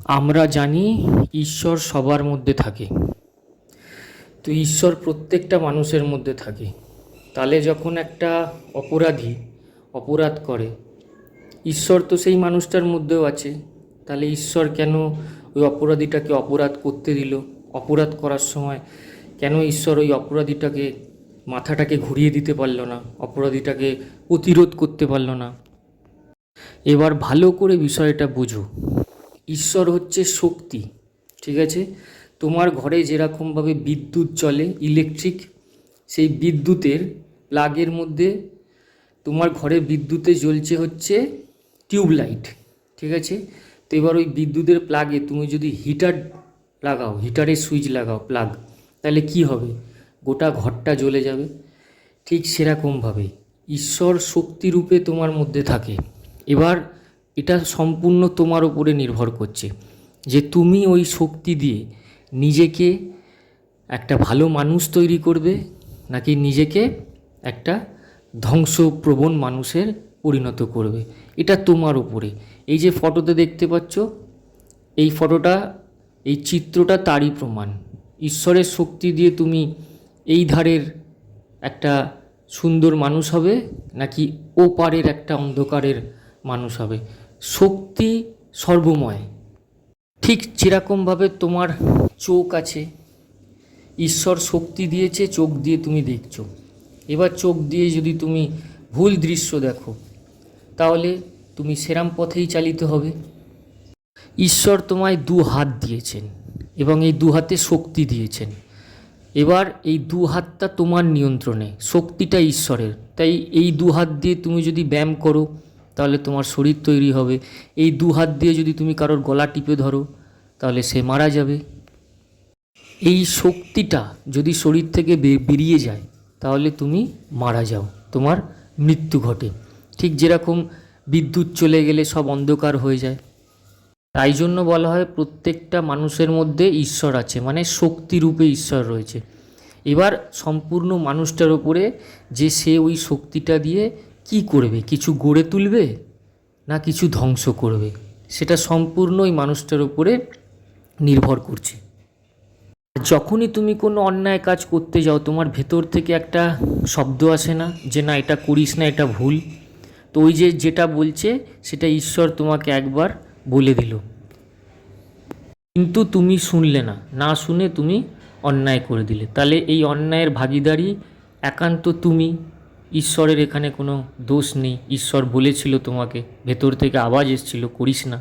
আমরা জানি ঈশ্বর সবার মধ্যে থাকে। তো ঈশ্বর প্রত্যেকটা মানুষের মধ্যে থাকে। তাহলে যখন একটা অপরাধী অপরাধ করে, ঈশ্বর তো সেই মানুষটার মধ্যেও আছে। তাহলে ঈশ্বর কেন ওই অপরাধীটাকে অপরাধ করতে দিল? অপরাধ করার সময় কেন ঈশ্বর ওই অপরাধীটাকে মাথাটাকে ঘুরিয়ে দিতে পারল না? অপরাধীটাকে প্রতিরোধ করতে পারল না? এবার ভালো করে বিষয়টা বুঝো। ঈশ্বর হচ্ছে শক্তি, ঠিক আছে? তোমার ঘরে যেরকমভাবে বিদ্যুৎ চলে, ইলেকট্রিক, সেই বিদ্যুতের প্লাগের মধ্যে তোমার ঘরে বিদ্যুতে জ্বলছে হচ্ছে টিউবলাইট, ঠিক আছে? তো এবার ওই বিদ্যুতের প্লাগে তুমি যদি হিটার লাগাও, হিটারের সুইচ লাগাও, প্লাগ, তাহলে কি হবে? গোটা ঘরটা জ্বলে যাবে। ঠিক সেরকমভাবে ঈশ্বর শক্তিরূপে তোমার মধ্যে থাকে। এবার এটা সম্পূর্ণ তোমার উপরে নির্ভর করছে যে তুমি ওই শক্তি দিয়ে নিজেকে একটা ভালো মানুষ তৈরি করবে, নাকি নিজেকে একটা ধ্বংসপ্রবণ মানুষের পরিণত করবে। এটা তোমার উপরে। এই যে ফটোতে দেখতে পাচ্ছ, এই ফটোটা, এই চিত্রটা তারই প্রমাণ। ঈশ্বরের শক্তি দিয়ে তুমি এই ধারের একটা সুন্দর মানুষ হবে, নাকি ও পারের একটা অন্ধকারের মানুষ হবে। শক্তি সর্বময়। ঠিক যেরকমভাবে তোমার চোখ আছে, ঈশ্বর শক্তি দিয়েছে, চোখ দিয়ে তুমি দেখছো। এবার চোখ দিয়ে যদি তুমি ভুল দৃশ্য দেখো, তাহলে তুমি সেরাম পথেই চালিত হবে। ঈশ্বর তোমায় দু হাত দিয়েছেন এবং এই দু হাতে শক্তি দিয়েছেন। এবার এই দু হাতটা তোমার নিয়ন্ত্রণে, শক্তিটা ঈশ্বরের। তাই এই দু হাত দিয়ে তুমি যদি ব্যায়াম করো, তাহলে তোমার শরীর তৈরি হবে। এই দু হাত দিয়ে যদি তুমি কারোর গলা টিপে ধরো, তাহলে সে মারা যাবে। এই শক্তিটা যদি শরীর থেকে বেরিয়ে যায়, তাহলে তুমি মারা যাও, তোমার মৃত্যু ঘটে। ঠিক যেরকম বিদ্যুৎ চলে গেলে সব অন্ধকার হয়ে যায়। তাই জন্য বলা হয় প্রত্যেকটা মানুষের মধ্যে ঈশ্বর আছে, মানে শক্তিরূপে ঈশ্বর রয়েছে। এবার সম্পূর্ণ মানুষটার উপরে যে সে ওই শক্তিটা দিয়ে কি করবে, কিছু গড়ে তুলবে না কিছু ধ্বংস করবে, সেটা সম্পূর্ণ ওই মানুষটার উপরে নির্ভর করছে। যখনই তুমি কোনো অন্যায় কাজ করতে যাও, তোমার ভেতর থেকে একটা শব্দ আসে না যে না এটা করিস না, এটা ভুল? তো ওই যে যেটা বলছে সেটা ঈশ্বর তোমাকে একবার বলে দিল, কিন্তু তুমি শুনলে না, না শুনে তুমি অন্যায় করে দিলে। তাহলে এই অন্যায়ের ভাগীদারি একান্ত তুমি। ঈশ্বরের এখানে কোনো দোষ নেই। ঈশ্বর বলেছিল তোমাকে, ভেতর থেকে আওয়াজ এসেছিল করিস না।